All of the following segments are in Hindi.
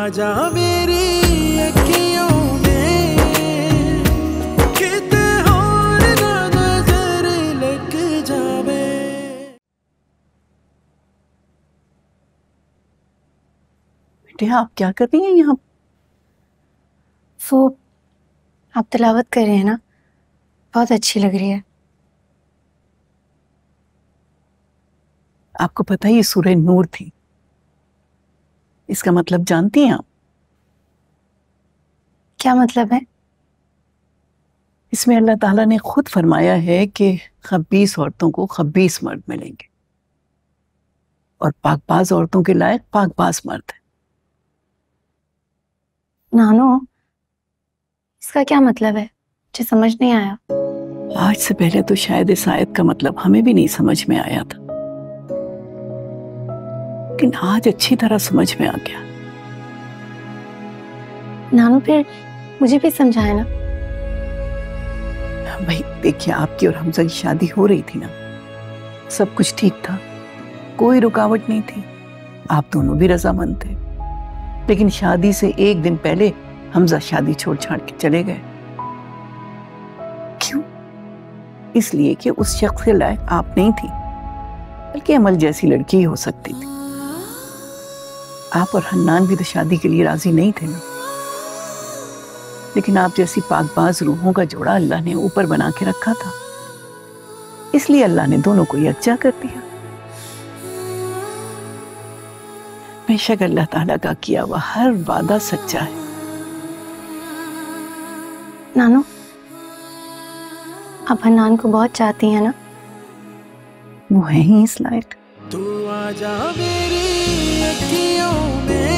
आजा मेरी अखियों में, किते और ना नजर लग जावे। बेटे आप क्या कर रही हैं यहाँ? वो आप तिलावत कर रहे हैं ना, बहुत अच्छी लग रही है। आपको पता है ये सूरह नूर थी, इसका मतलब जानती हैं आप? क्या मतलब है? इसमें अल्लाह ताला ने खुद फरमाया है कि खबीस औरतों को खबीस मर्द मिलेंगे और पाकबाज औरतों के लायक पाकबाज मर्द है। नानो, इसका क्या मतलब है? मुझे समझ नहीं आया। आज से पहले तो शायद इस आयत का मतलब हमें भी नहीं समझ में आया था, लेकिन आज अच्छी तरह समझ में आ गया। नानो फिर मुझे भी समझाए ना। भाई देखिए, आपकी और हमजा की शादी हो रही थी ना, सब कुछ ठीक था, कोई रुकावट नहीं थी, आप दोनों भी रजामंद थे। लेकिन शादी से एक दिन पहले हमजा शादी छोड़ छाड़ के चले गए। क्यों? इसलिए कि उस शख्स के लायक आप नहीं थी, बल्कि अमल जैसी लड़की ही हो सकती थी। आप और हन्नान भी तो शादी के लिए राजी नहीं थे ना, लेकिन आप जैसी पाकबाज रूहों का जोड़ा अल्लाह ने ऊपर बना के रखा था, इसलिए अल्लाह ने दोनों को यकजा कर दिया। बेशक अल्लाह ताला का किया हुआ हर वादा सच्चा है। नानो, आप हन्नान को बहुत चाहती हैं ना? वो है ही इस लायक। तू आजा मेरी अखियों में,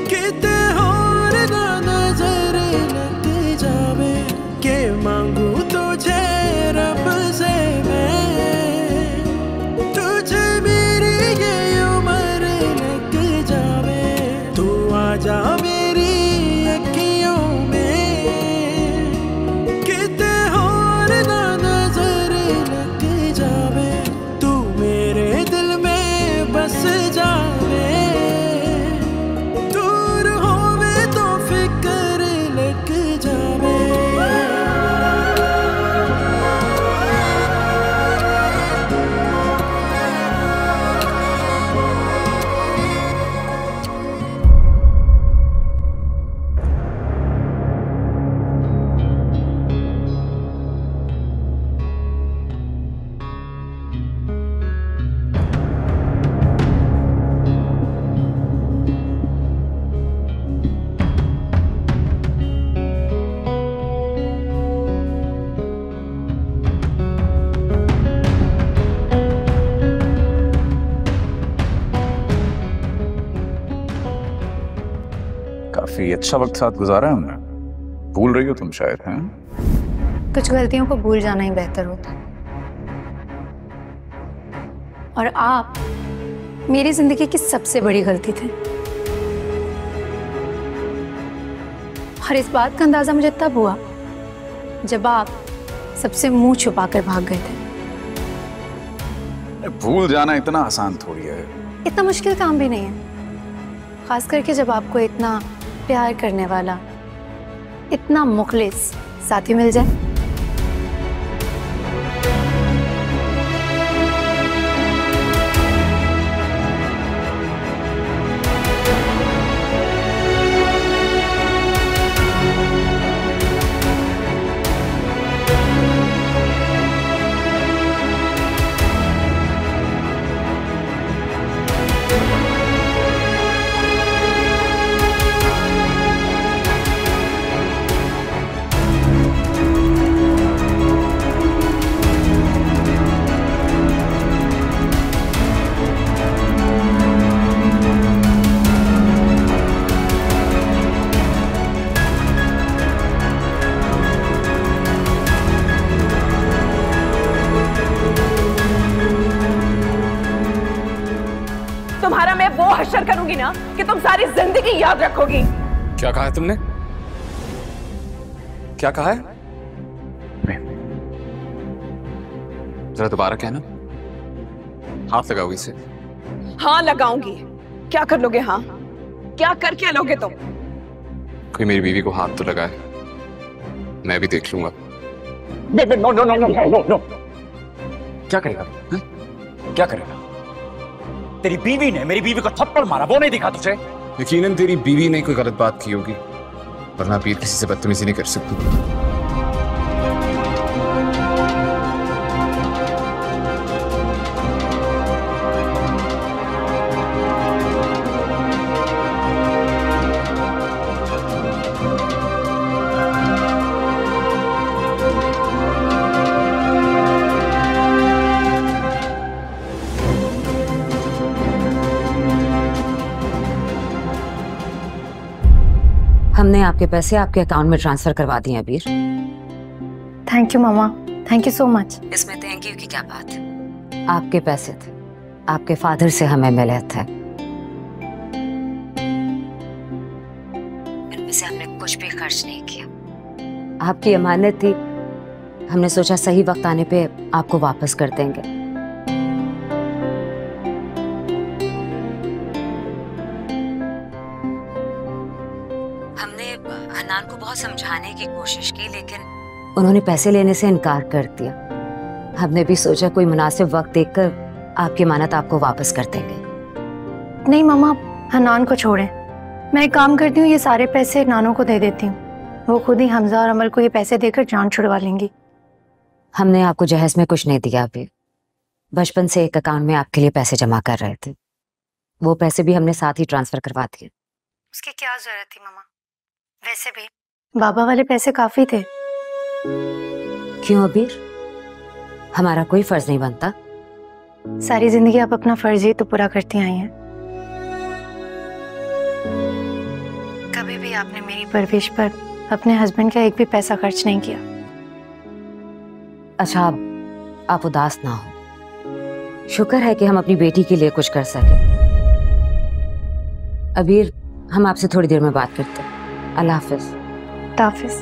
किते और ना नजर लग जावे। के मांगू तुझे रब से मैं, तुझे मेरी ये उम्र लग जावे। तू आजा मेरी अखियों में, किते और ना नजर लग जावे। तू मेरे दिल में बस जावे, दूर होवे तो फिक्र लग जावे। काफी अच्छा वक्त साथ गुजारा है हमने। भूल रही हो तुम शायद, हैं? कुछ गलतियों को भूल जाना ही बेहतर होता है। और आप मेरी जिंदगी की सबसे बड़ी गलती थे। और इस बात का अंदाजा मुझे तब हुआ जब आप सबसे मुंह छुपाकर भाग गए थे। भूल जाना इतना आसान थोड़ी है। इतना मुश्किल काम भी नहीं है, खास करके जब आपको इतना प्यार करने वाला, इतना मुखलिस साथी मिल जाए। तुम्हारा मैं वो हश्र करूंगी ना कि तुम सारी जिंदगी याद रखोगी। क्या कहा है तुमने? क्या कहा है? जरा दोबारा कहना। हाथ लगाओगी इसे? हाँ लगाऊंगी। क्या कर लोगे? हाँ क्या करके लोगे तुम? कोई मेरी बीवी को हाथ तो लगाए, मैं भी देख लूंगा। No no no no no no. क्या करेगा तू? क्या करेगा? तेरी बीवी ने मेरी बीवी को थप्पड़ मारा, वो नहीं दिखा तुझे? यकीनन तेरी बीवी ने कोई गलत बात की होगी, वरना बीवी किसी से बदतमीजी नहीं कर सकती। हमने आपके पैसे आपके अकाउंट में ट्रांसफर करवा दिए अबीर। Thank you mama, thank you so much. इसमें थैंक यू की क्या बात है? आपके पैसे थे, आपके फादर से हमें मिले थे, इनमें से हमने कुछ भी खर्च नहीं किया। आपकी अमानत थी, हमने सोचा सही वक्त आने पे आपको वापस कर देंगे। हन्नान को बहुत समझाने की कोशिश की, लेकिन उन्होंने पैसे लेने से इनकार कर दिया। हमने भी सोचा कोई मुनासिब वक्त देखकर आपकी अमानत आपको वापस कर देंगे। नहीं मामा, हन्नान को छोड़ें। मैं एक काम करती हूँ, ये सारे पैसे नानू को दे देती हूँ, वो खुद ही हमजा और अमल को ये पैसे देकर जान छुड़वा लेंगी। हमने आपको जहेज में कुछ नहीं दिया अभी, बचपन से एक अकाउंट में आपके लिए पैसे जमा कर रहे थे, वो पैसे भी हमने साथ ही ट्रांसफर करवा दिए। उसकी क्या जरूरत थी मामा? वैसे भी बाबा वाले पैसे काफी थे। क्यों अबीर, हमारा कोई फर्ज नहीं बनता? सारी जिंदगी आप अपना फर्ज ही तो पूरा करती आई हैं। कभी भी आपने मेरी परवरिश पर अपने हस्बैंड का एक भी पैसा खर्च नहीं किया। अच्छा, आप उदास ना हो, शुक्र है कि हम अपनी बेटी के लिए कुछ कर सके। अबीर, हम आपसे थोड़ी देर में बात करते हैं। अल्लाह हाफिज। ताफिज।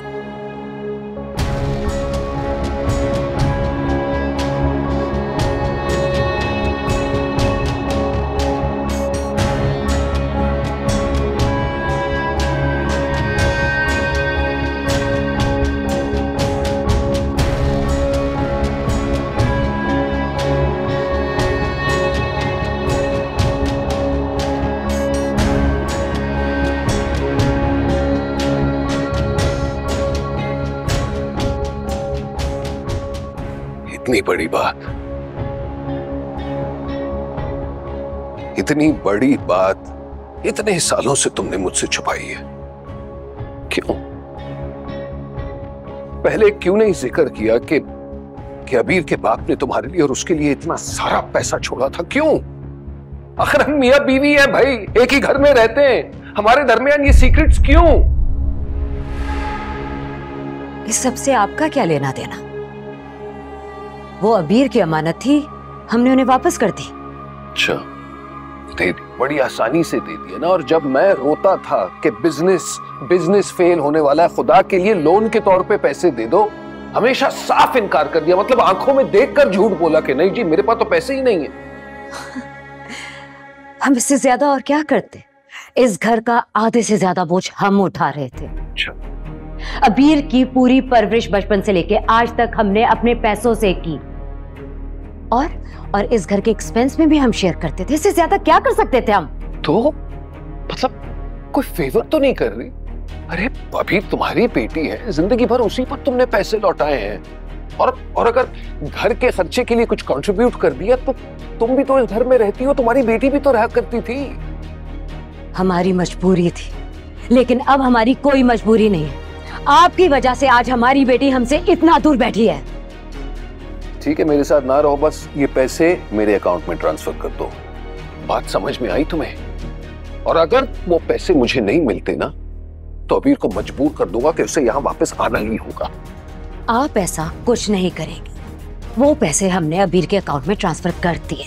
इतनी बड़ी बात, इतनी बड़ी बात इतने सालों से तुमने मुझसे छुपाई है, क्यों? पहले क्यों नहीं जिक्र किया कि अबीर के बाप ने तुम्हारे लिए और उसके लिए इतना सारा पैसा छोड़ा था? क्यों? आखिर हम मियां बीवी हैं भाई, एक ही घर में रहते हैं, हमारे दरमियान ये सीक्रेट्स क्यों? इस सब से आपका क्या लेना देना? वो अबीर की अमानत थी, हमने उन्हें वापस कर दी। अच्छा, दे दी, बड़ी आसानी से दे दिया ना। और जब मैं रोता था कि बिजनेस फेल होने वाला है, खुदा के लिए लोन के तौर पे पैसे दे दो, हमेशा साफ इनकार कर दिया। मतलब आंखों में देखकर झूठ बोला कि नहीं जी, मेरे पास तो पैसे ही नहीं है। हम इससे ज्यादा और क्या करते? इस घर का आधे से ज्यादा बोझ हम उठा रहे थे। अच्छा, अबीर की पूरी परवरिश बचपन से लेके आज तक हमने अपने पैसों से की, और इस घर के एक्सपेंस में भी हम शेयर करते थे। इससे ज्यादा क्या कर सकते थे हम? तो मतलब कोई फेवर तो नहीं कर रही? अरे अभी तुम्हारी बेटी है, जिंदगी भर उसी पर तुमने पैसे लौटाए हैं, और अगर घर के खर्चे के लिए कुछ कंट्रीब्यूट कर दिया तो तुम भी तो इस घर में रहती हो, तुम्हारी बेटी भी तो रहा करती थी। हमारी मजबूरी थी, लेकिन अब हमारी कोई मजबूरी नहीं है। आपकी वजह से आज हमारी बेटी हमसे इतना दूर बैठी है। ठीक है, मेरे साथ ना रहो, बस ये पैसे मेरे अकाउंट में ट्रांसफर कर दो। बात समझ में आई तुम्हें? और अगर वो पैसे मुझे नहीं मिलते ना, तो अबीर को मजबूर कर दूंगा कि उसे यहाँ वापस आना ही होगा। आप ऐसा कुछ नहीं करेंगे, वो पैसे हमने अबीर के अकाउंट में ट्रांसफर कर दिए,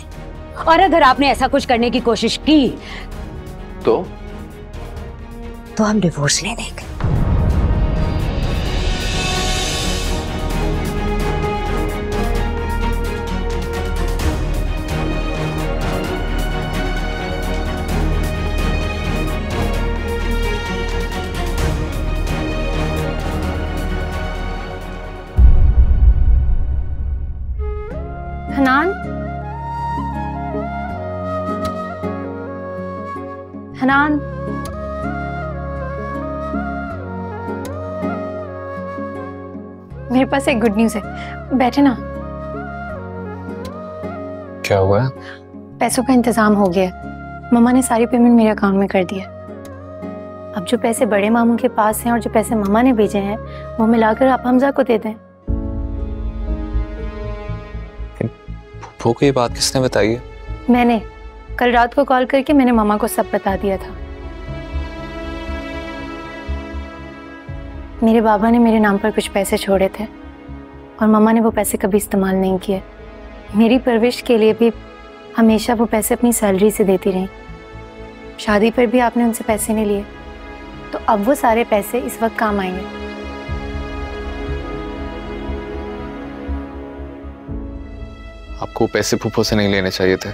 और अगर आपने ऐसा कुछ करने की कोशिश की तो हम डिवोर्स ले देंगे। हनान, मेरे पास एक गुड न्यूज़ है, बैठे ना। क्या हुआ है? पैसों का इंतजाम हो गया है। मम्मा ने सारी पेमेंट मेरे अकाउंट में कर दिया। अब जो पैसे बड़े मामू के पास हैं और जो पैसे मम्मा ने भेजे हैं वो मिलाकर आप हमजा को दे दें। फूफो को ये बात किसने बताई है? मैंने कल रात को कॉल करके मैंने मम्मा को सब बता दिया था। मेरे बाबा ने मेरे नाम पर कुछ पैसे छोड़े थे और मम्मा ने वो पैसे कभी इस्तेमाल नहीं किए। मेरी परवरिश के लिए भी हमेशा वो पैसे अपनी सैलरी से देती रही। शादी पर भी आपने उनसे पैसे नहीं लिए, तो अब वो सारे पैसे इस वक्त काम आएंगे। आपको पैसे फूफो से नहीं लेने चाहिए थे।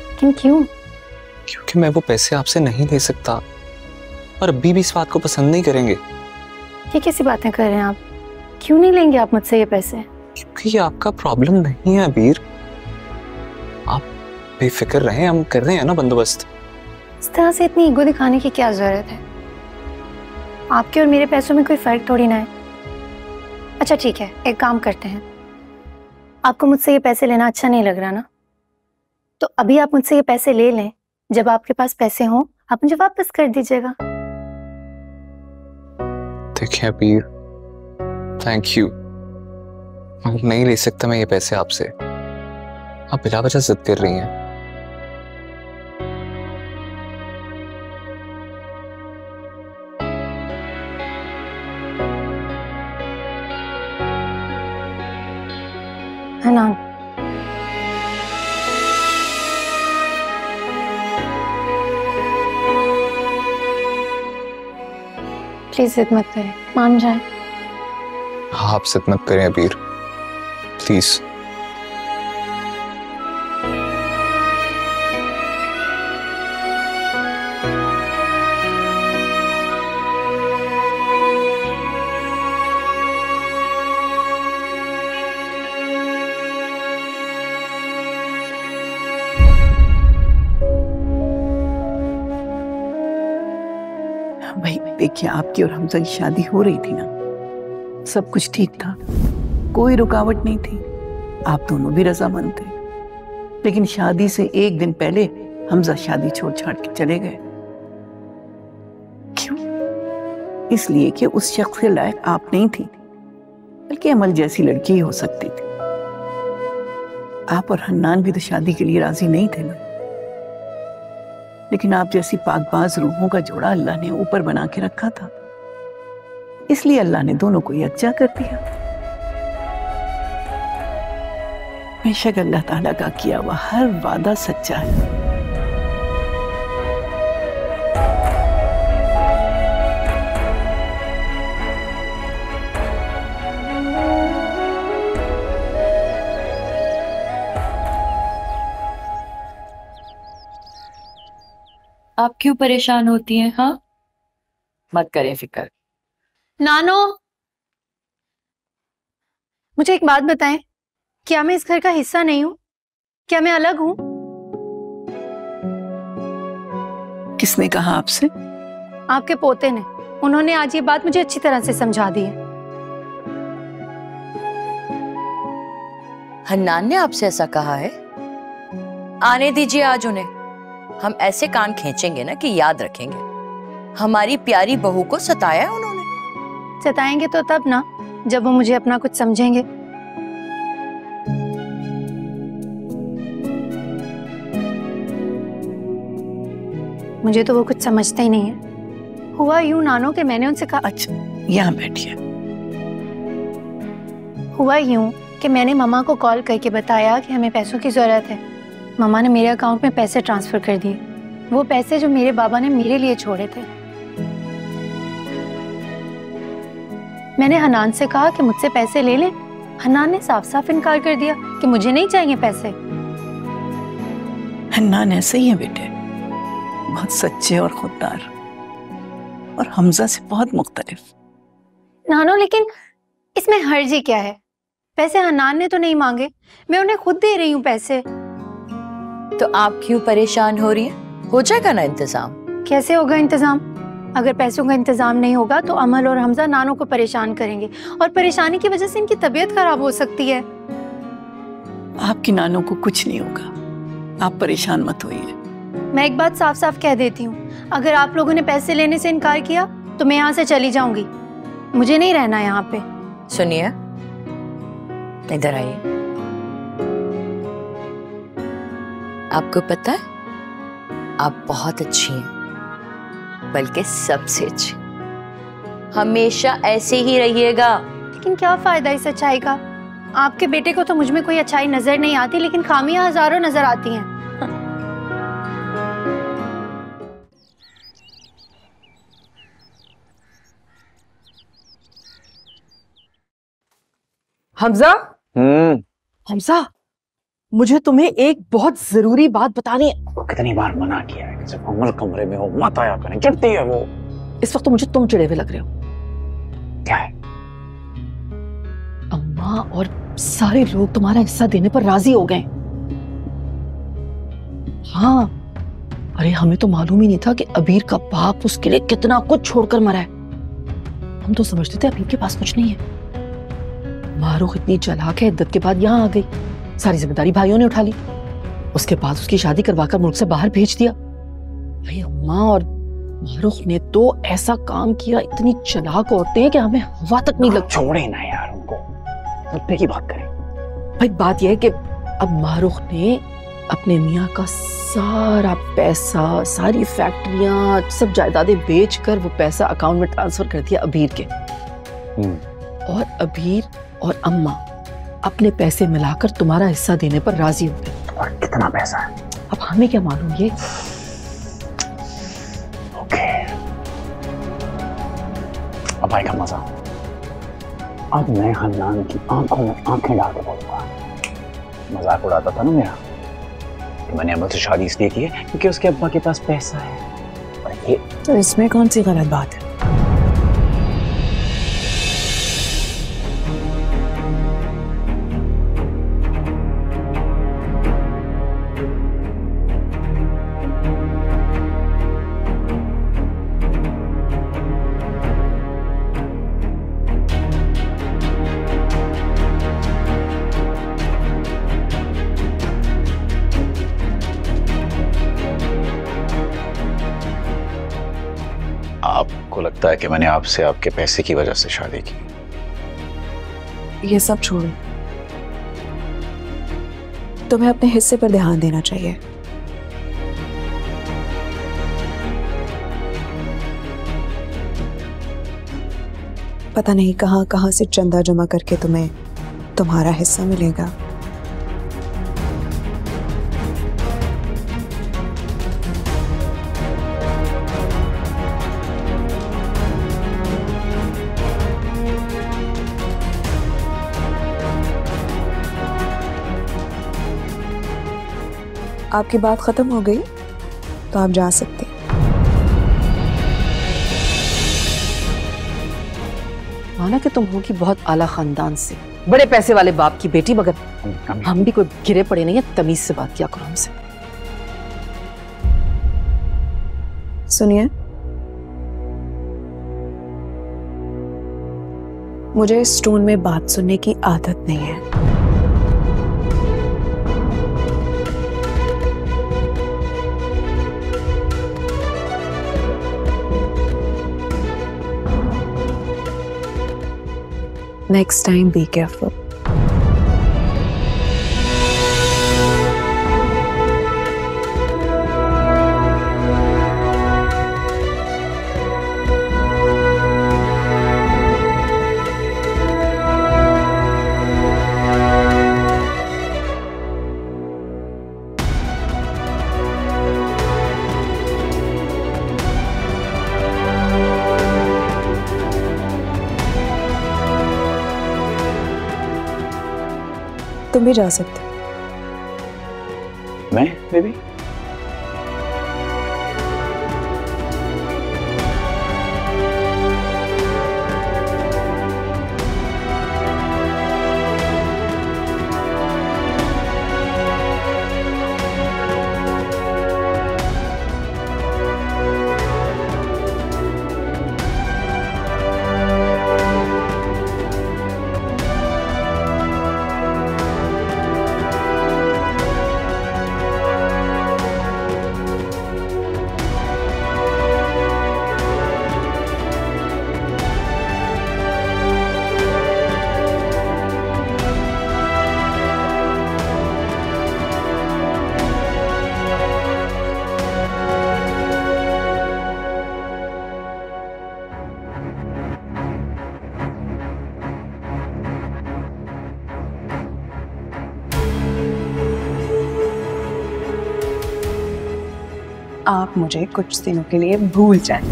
लेकिन क्यों? क्योंकि मैं वो पैसे आपसे नहीं ले सकता और अभी भी इस बात को पसंद नहीं करेंगे। ये कैसी बातें कर रहे हैं आप? क्यों नहीं लेंगे आप मुझसे ये पैसे? क्योंकि ये आपका प्रॉब्लम नहीं है अबीर। आप बेफिक्र रहें, हम कर रहे हैं ना बंदोबस्त। इस तरह से इतनी ईगो दिखाने की क्या जरूरत है? आपके और मेरे पैसों में कोई फर्क थोड़ी ना है। अच्छा ठीक है, एक काम करते हैं, आपको मुझसे ये पैसे लेना अच्छा नहीं लग रहा ना, तो अभी आप मुझसे ये पैसे ले लें। जब आपके पास पैसे हों आप मुझे वापस कर दीजिएगा। देखिए अबीर, थैंक यू, मगर नहीं ले सकता मैं ये पैसे आपसे। आप बिला वजह जिद कर रही हैं। हनान, प्लीज जिद मत करें, मान जाए। हाँ, आप जिद मत करें अबीर, प्लीज। भाई देखिए, आपकी और हमजा की शादी हो रही थी ना, सब कुछ ठीक था, कोई रुकावट नहीं थी, आप दोनों भी रजामंद थे। लेकिन शादी से एक दिन पहले हमजा शादी छोड़ छाड़ के चले गए। क्यों? इसलिए कि उस शख्स के लायक आप नहीं थी, बल्कि अमल जैसी लड़की ही हो सकती थी। आप और हन्नान भी तो शादी के लिए राजी नहीं थे ना, लेकिन आप जैसी पाकबाज रूहों का जोड़ा अल्लाह ने ऊपर बना के रखा था, इसलिए अल्लाह ने दोनों को यकजा कर दिया। बेशक अल्लाह ताला का किया हुआ हर वादा सच्चा है। आप क्यों परेशान होती हैं? हाँ, मत करें फिक्र। नानो, मुझे एक बात बताएं, क्या मैं इस घर का हिस्सा नहीं हूं? क्या मैं अलग हूं? किसने कहा आपसे? आपके पोते ने। उन्होंने आज ये बात मुझे अच्छी तरह से समझा दी है। हन्नान ने आपसे ऐसा कहा है? आने दीजिए आज उन्हें। हम ऐसे कान खींचेंगे ना कि याद रखेंगे। हमारी प्यारी बहू को सताया है उन्होंने। सताएंगे तो तब ना, जब वो मुझे अपना कुछ समझेंगे। मुझे तो वो कुछ समझते ही नहीं है। हुआ यूं नानो कि मैंने उनसे कहा। अच्छा, यहाँ बैठिए। हुआ यूं कि मैंने मम्मा को कॉल करके बताया कि हमें पैसों की जरूरत है। मम्मा ने मेरे अकाउंट में पैसे ट्रांसफर कर दिए, वो पैसे जो मेरे बाबा ने मेरे लिए छोड़े थे। मैंने हनान से कहा कि मुझसे पैसे ले लें। हनान ने साफ साफ इनकार कर दिया कि मुझे नहीं चाहिए पैसे। हन्नान ऐसे ही है बेटे, बहुत सच्चे और खुददार, और हमजा से बहुत मुख्तलिफ। नानो, लेकिन इसमें हर्जी क्या है? पैसे हनान ने तो नहीं मांगे, मैं उन्हें खुद दे रही हूँ पैसे। तो आप क्यों परेशान हो रही हैं? हो जाएगा ना इंतजाम। कैसे होगा इंतजाम? अगर पैसों का इंतजाम नहीं होगा तो अमल और हमजा नानो को परेशान करेंगे और परेशानी की वजह से इनकी तबीयत खराब हो सकती है। आपकी नानों को कुछ नहीं होगा, आप परेशान मत होइए। मैं एक बात साफ साफ कह देती हूँ, अगर आप लोगों ने पैसे लेने से इनकार किया तो मैं यहाँ से चली जाऊंगी। मुझे नहीं रहना यहाँ पे। सुनिए, इधर आइए। आपको पता है आप बहुत अच्छी हैं, बल्कि सबसे अच्छी। हमेशा ऐसे ही रहिएगा। लेकिन क्या फायदा इस अच्छाई का? आपके बेटे को तो मुझ में कोई अच्छाई नजर नहीं आती, लेकिन खामियां हजारों नजर आती हैं। हमजा, हमजा, मुझे तुम्हें एक बहुत जरूरी बात बतानी है। कितनी बार मना किया है कि जब अमल कमरे में हो मत आया करें, चिढ़ती है वो। इस वक्त तो मुझे तुम चिढ़े हुए लग रहे हो। क्या है? अम्मा और सारे लोग तुम्हारा हिस्सा देने पर राजी हो गए। हाँ, अरे हमें तो मालूम ही नहीं था कि अबीर का बाप उसके लिए कितना कुछ छोड़कर मरा है। हम तो समझते थे अबीर के पास कुछ नहीं है। मारूख इतनी चालाक है, इद्दत के बाद यहाँ आ गई, सारी जिम्मेदारी भाइयों ने उठा ली। उसके बाद उसकी शादी करवाकर मुल्क से बाहर भेज दिया। भाई अम्मा और मारूख ने तो ऐसा काम किया, इतनी चालाक औरतें हैं कि हमें हवा तक नहीं लग। छोड़े ना यार उनको, मुद्दे की बात करें। भाई बात यह है कि अब मारूख ने अपने मियाँ का सारा पैसा, सारी फैक्ट्रियां, सब जायदादें बेचकर वो पैसा अकाउंट में ट्रांसफर कर दिया अबीर के। और अबीर और अम्मा अपने पैसे मिलाकर तुम्हारा हिस्सा देने पर राजी हो गए। और कितना पैसा है? अब हमें क्या मालूम ये। ओके, अब आएगा मजा। अब मैं हन्नान की आंखों में आंखें डाल के बोलूंगा। मजाक उड़ाता था ना मेरा कि मैंने अमल से शादी इसलिए की है क्योंकि उसके अब्बा के पास पैसा है। और ये तो इसमें कौन सी गलत बात है? आपको लगता है कि मैंने आपसे आपके पैसे की वजह से शादी की? ये सब छोड़ो, तुम्हें अपने हिस्से पर ध्यान देना चाहिए। पता नहीं कहां कहां से चंदा जमा करके तुम्हें तुम्हारा हिस्सा मिलेगा। आपकी बात खत्म हो गई तो आप जा सकते हैं। माना कि तुम होगी बहुत आला खानदान से, बड़े पैसे वाले बाप की बेटी, मगर हम भी कोई गिरे पड़े नहीं है। तमीज से बात किया करो हमसे। सुनिए, मुझे इस टोन में बात सुनने की आदत नहीं है। Next time, be careful. तुम भी जा सकते हो। मैं बेबी? आप मुझे कुछ दिनों के लिए भूल जाएं।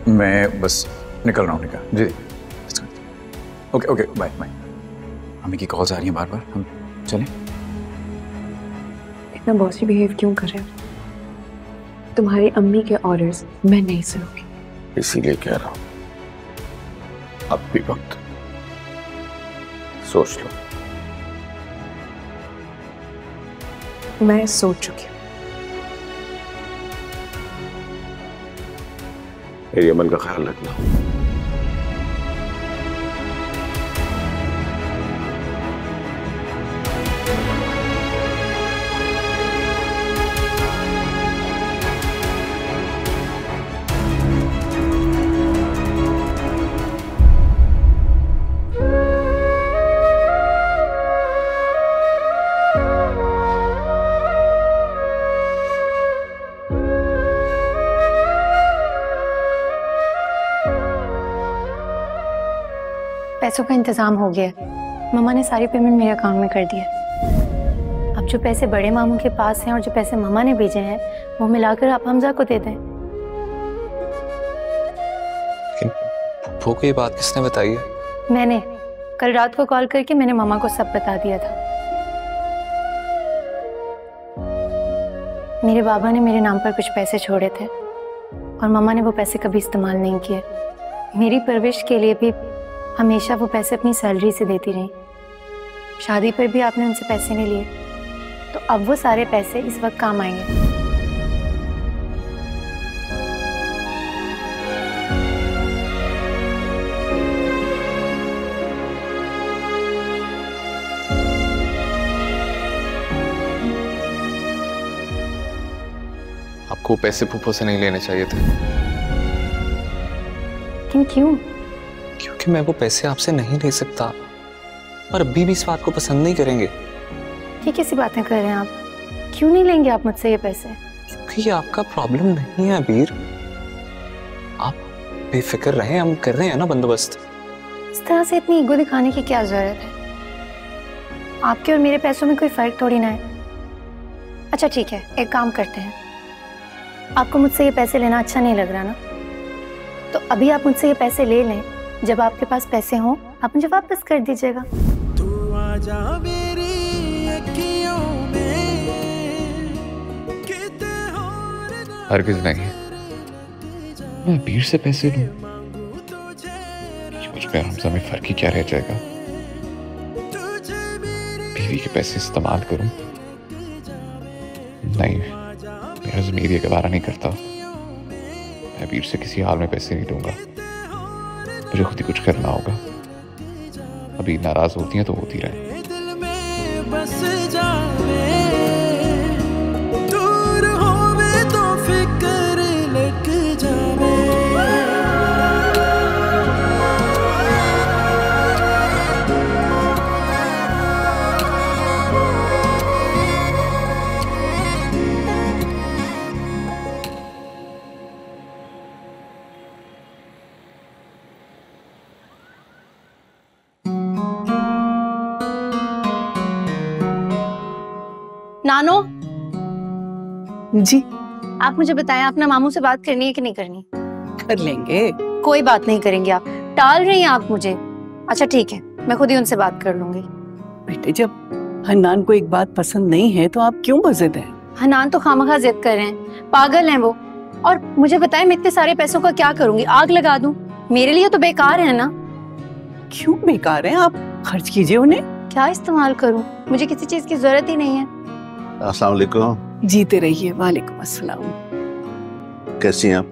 मैं बस निकल रहा हूँ निकल जी। Okay okay bye bye. हमें की कॉल्स आ रही हैं बार बार, हम चलें। इतना बॉसी बिहेव क्यों कर रहे हो? तुम्हारी अम्मी के ऑर्डर्स मैं नहीं सुनूंगी। इसीलिए कह रहा हूं अब भी वक्त सोच लो। मैं सोच चुकी हूँ। मेरी अमन का ख्याल रखना। पैसों का इंतजाम हो गया। मम्मा ने सारी पेमेंट मेरे अकाउंट में कर दिया। अब जो पैसे बड़े मामू के पास हैं और जो पैसे मम्मा ने भेजे हैं वो मिलाकर आप हमजा को दे दें। फूफो को ये बात किसने बताई है? मैंने कल रात को कॉल करके मैंने मम्मा को सब बता दिया था। मेरे बाबा ने मेरे नाम पर कुछ पैसे छोड़े थे और मम्मा ने वो पैसे कभी इस्तेमाल नहीं किए। मेरी परवरिश के लिए भी हमेशा वो पैसे अपनी सैलरी से देती रही। शादी पर भी आपने उनसे पैसे नहीं लिए, तो अब वो सारे पैसे इस वक्त काम आएंगे। आपको पैसे फूफो से नहीं लेने चाहिए थे। लेकिन क्यों? क्योंकि मैं वो पैसे आपसे नहीं ले सकता और अभी भी इस बात को पसंद नहीं करेंगे। ये कैसी बातें कर रहे हैं आप? क्यों नहीं लेंगे आप मुझसे ये पैसे? क्योंकि ये आपका प्रॉब्लम नहीं है अबीर। आप बेफिक्र रहें, हम कर रहे हैं ना बंदोबस्त। इस तरह से इतनी ईगो दिखाने की क्या जरूरत है? आपके और मेरे पैसों में कोई फर्क थोड़ी ना है। अच्छा ठीक है, एक काम करते हैं। आपको मुझसे ये पैसे लेना अच्छा नहीं लग रहा ना, तो अभी आप मुझसे ये पैसे ले लें। जब आपके पास पैसे हों आप मुझे वापस कर दीजिएगा। तू आजा मेरी अखियों में, किते और ना हरगिज़ नहीं, मैं अबीर से पैसे लूं, मुझ पे हमजा में फर्क ही क्या रह जाएगा? बीवी के पैसे इस्तेमाल करूं? नहीं, मेरा ज़मीर ये गवारा नहीं करता। मैं अबीर से किसी हाल में पैसे नहीं दूंगा, मुझे खुद ही कुछ करना होगा। अभी नाराज होती हैं तो होती रहे। दिल में बस जावे, दूर होवे तो फिक्र लग जावे। नानो जी आप मुझे बताएं, अपना मामू से बात करनी है कि नहीं करनी? कर लेंगे। कोई बात नहीं करेंगे आप, टाल रही हैं आप मुझे। अच्छा ठीक है, मैं खुद ही उनसे बात कर लूंगी। बेटे जब हन्नान को एक बात पसंद नहीं है तो आप क्यों बज़िद हैं? हन्नान तो खामखा जिद कर रहे हैं, पागल हैं वो। और मुझे बताएं मैं इतने सारे पैसों का क्या करूंगी? आग लगा दूं? मेरे लिए तो बेकार है ना। क्यों बेकार है? आप खर्च कीजिए उन्हें। क्या इस्तेमाल करूं? मुझे किसी चीज की जरूरत ही नहीं है। अस्सलाम वालेकुम। जीते रहिए। वालेकुम अस्सलाम। कैसी हैं आप?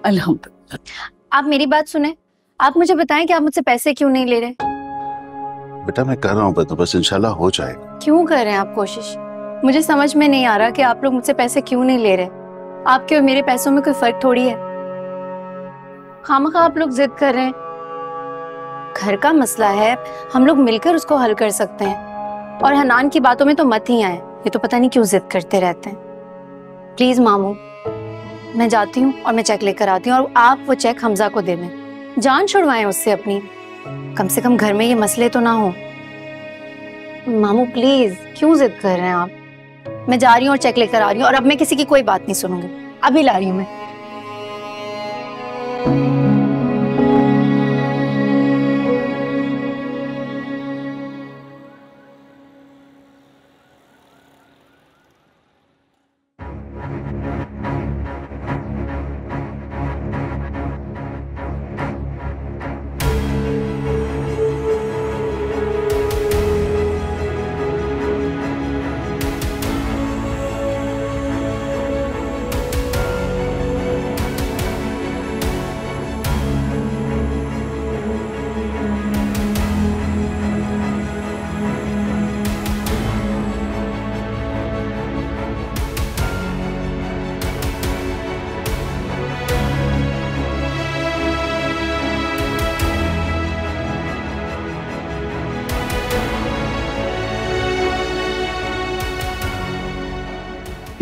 अल्हम्दुलिल्लाह। आप मेरी बात सुने, आप मुझे बताएं कि आप मुझसे पैसे क्यों नहीं ले रहे? बेटा मैं कर रहा हूँ तो बस इंशाल्लाह हो जाएगा। क्यों कर रहे हैं आप कोशिश? मुझे समझ में नहीं आ रहा कि आप लोग मुझसे पैसे क्यों नहीं ले रहे। आपके और मेरे पैसों में कोई फर्क थोड़ी है। खामखा आप लोग जिद कर रहे हैं। घर का मसला है, हम लोग मिलकर उसको हल कर सकते हैं। और हनान की बातों में तो मत ही आए, ये तो पता नहीं क्यों जिद करते रहते हैं। प्लीज मामू, मैं जाती हूँ और मैं चेक लेकर आती हूँ और आप वो चेक हमजा को दे दें। जान छुड़वाएं उससे अपनी, कम से कम घर में ये मसले तो ना हो। मामू प्लीज, क्यों जिद कर रहे हैं आप? मैं जा रही हूँ और चेक लेकर आ रही हूँ, और अब मैं किसी की कोई बात नहीं सुनूंगी। अभी ला रही हूँ मैं।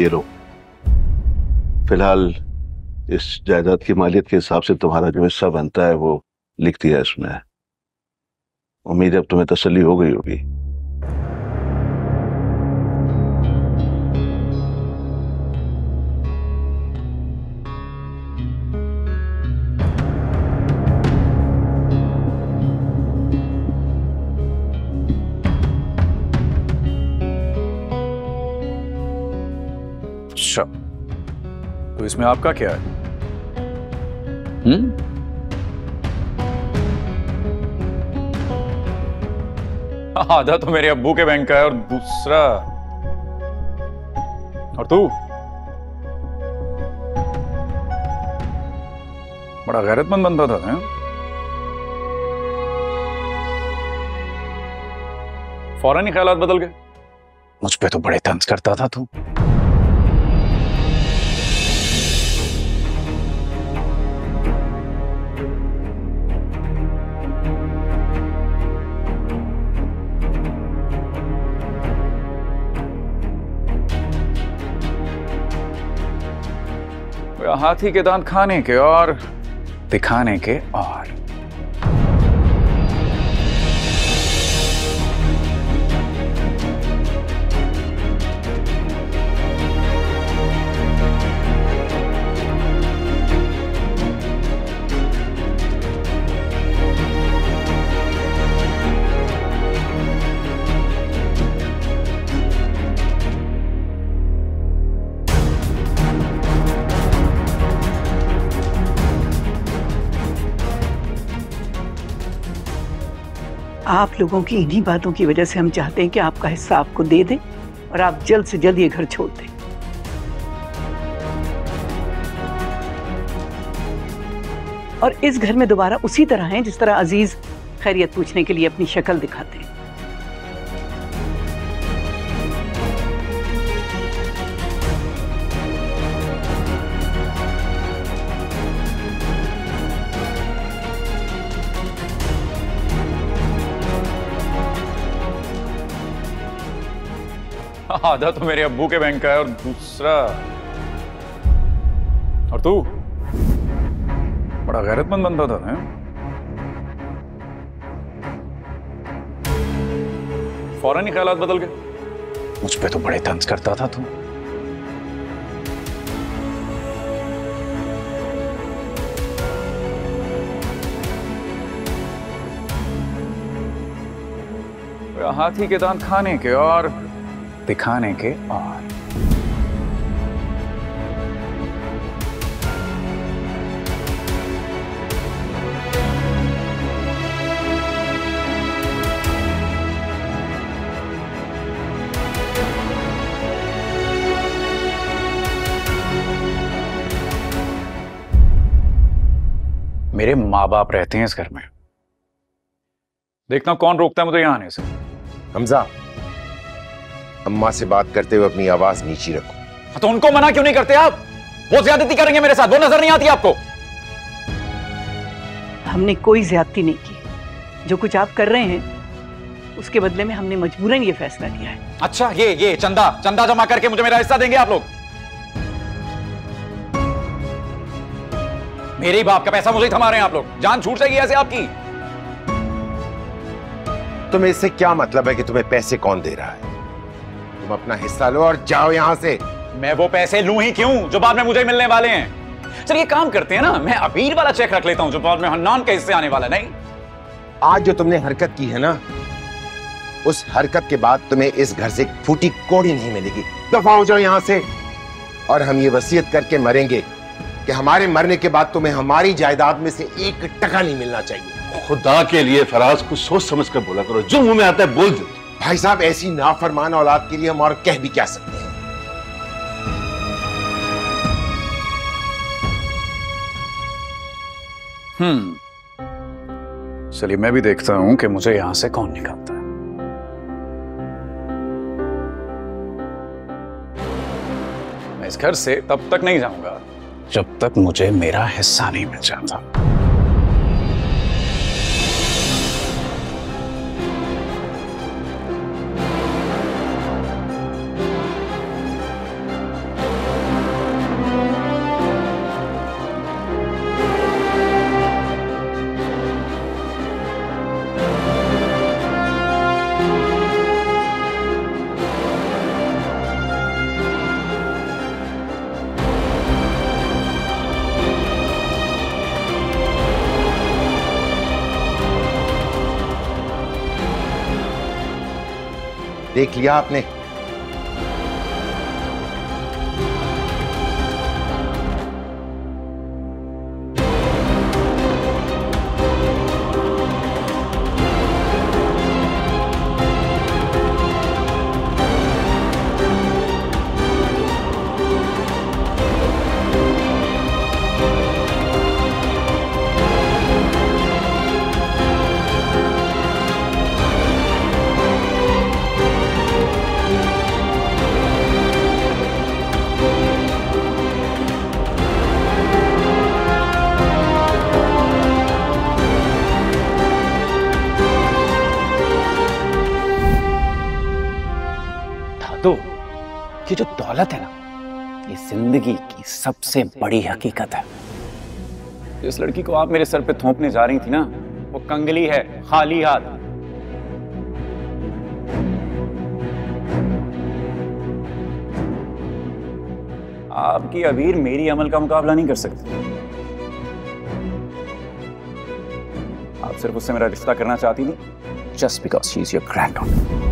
ये लो, फिलहाल इस जायदाद की मालियत के हिसाब से तुम्हारा जो हिस्सा बनता है वो लिख दिया है इसमें। उम्मीद है अब तुम्हें तसल्ली हो गई होगी। अच्छा, तो इसमें आपका क्या है? आधा तो मेरे अब्बू के बैंक का है और दूसरा, और तू बड़ा गैरतमंद बनता था ना? फौरन ही ख्यालात बदल गए। मुझ पे तो बड़े तंज करता था तू। हाथी के दांत खाने के और दिखाने के और। आप लोगों की इन्हीं बातों की वजह से हम चाहते हैं कि आपका हिस्सा आपको दे दें और आप जल्द से जल्द ये घर छोड़ दें। और इस घर में दोबारा उसी तरह हैं जिस तरह अजीज खैरियत पूछने के लिए अपनी शक्ल दिखाते हैं। आधा तो मेरे अब्बू के बैंक का है और दूसरा, और तू बड़ा गैरतमंद बनता था ना? फौरन ही ख्यालात बदल गए। मुझ पे तो बड़े तंज करता था तू। हाथी के दांत खाने के और दिखाने के और। मेरे माँ बाप रहते हैं इस घर में, देखता हूं कौन रोकता है मुझे यहां आने से। हमजा, अम्मा से बात करते हुए अपनी आवाज नीची रखो। तो उनको मना क्यों नहीं करते आप? वो ज्यादती करेंगे मेरे साथ, वो नजर नहीं आती आपको? हमने कोई ज्यादती नहीं की। जो कुछ आप कर रहे हैं उसके बदले में हमने मजबूरन ये फैसला लिया है। अच्छा, ये चंदा जमा करके मुझे मेरा हिस्सा देंगे आप लोग? मेरे ही बाप का पैसा मुझे थमा रहे हैं आप लोग। जान छूट जाएगी ऐसे आपकी। तुम्हें इससे क्या मतलब है कि तुम्हें पैसे कौन दे रहा है? तुम अपना हिस्सा लो और जाओ यहाँ से। मैं वो पैसे लूं ही क्यों जो बाद में मुझे मिलने वाले हैं? चलिए काम करते हैं ना, मैं अबीर वाला चेक रख लेता हूं जो बाद में हन्नान के हिस्से आने वाला। नहीं, आज जो तुमने हरकत की है ना, उस हरकत के बाद तुम्हें इस घर से फूटी कौड़ी नहीं मिलेगी। दफा हो जाओ यहाँ से। और हम ये वसीयत करके मरेंगे कि हमारे मरने के बाद तुम्हें हमारी जायदाद में से 1 टका नहीं मिलना चाहिए। खुदा के लिए फराज, कुछ सोच समझ कर बोला करो, जो मुंह में आता है बोल दो। भाई साहब, ऐसी नाफरमान औलाद के लिए हम और कह भी क्या सकते हैं। चलिए मैं भी देखता हूं कि मुझे यहां से कौन निकालता है। मैं इस घर से तब तक नहीं जाऊंगा जब तक मुझे मेरा हिस्सा नहीं मिल जाता। देख लिया आपने? तो ये जो दौलत है ना, ये जिंदगी की सबसे बड़ी हकीकत है। जिस लड़की को आप मेरे सर पे थोपने जा रही थी ना, वो कंगली है, खाली हाथ। आपकी अबीर मेरी अमल का मुकाबला नहीं कर सकती। आप सिर्फ उससे मेरा रिश्ता करना चाहती थी just because she is your granddaughter.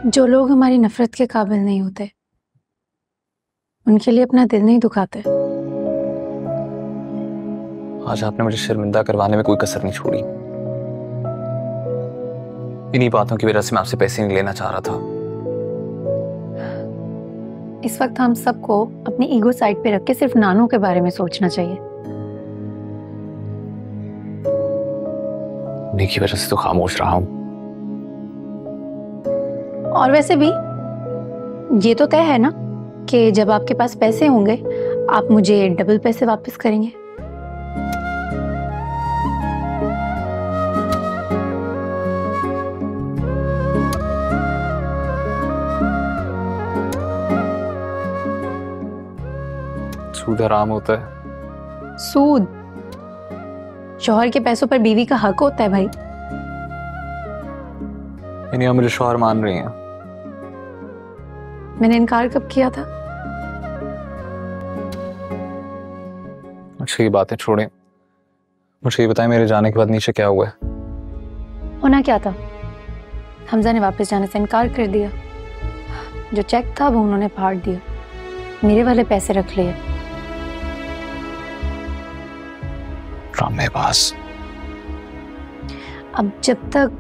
जो लोग हमारी नफरत के काबिल नहीं होते, उनके लिए अपना दिल नहीं दुखाते। आज आपने मुझे शर्मिंदा करवाने में कोई कसर नहीं छोड़ी। इन्हीं बातों की वजह से मैं आपसे पैसे नहीं लेना चाह रहा था। इस वक्त हम सबको अपनी ईगो साइड पे रख के सिर्फ नानू के बारे में सोचना चाहिए। उन्हीं की वजह से तो खामोश रहा हूं। और वैसे भी ये तो तय है ना कि जब आपके पास पैसे होंगे आप मुझे डबल पैसे वापस करेंगे। सूद हराम होता है। सूद? शौहर के पैसों पर बीवी का हक होता है भाई। यानी आप मुझे शौहर मान रही हैं? मैंने इनकार कब किया था? अच्छा, ये बातें छोड़ें, मुझे ये बताएं मेरे जाने के बाद नीचे क्या हुआ है? होना क्या था? हमजा ने वापस जाने से इनकार कर दिया। जो चेक था वो उन्होंने फाड़ दिया, मेरे वाले पैसे रख लिए। ड्रामेबाज। अब जब तक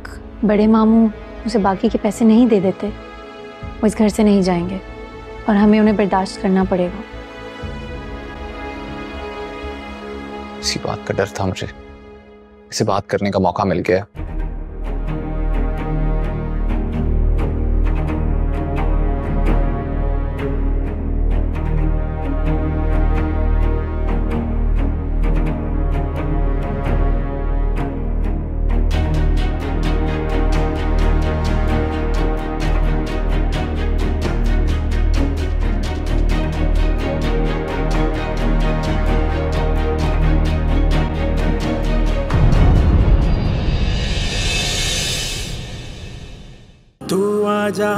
बड़े मामू उसे बाकी के पैसे नहीं दे देते, वो इस घर से नहीं जाएंगे और हमें उन्हें बर्दाश्त करना पड़ेगा। इसी बात का डर था मुझे, इसे बात करने का मौका मिल गया। आजा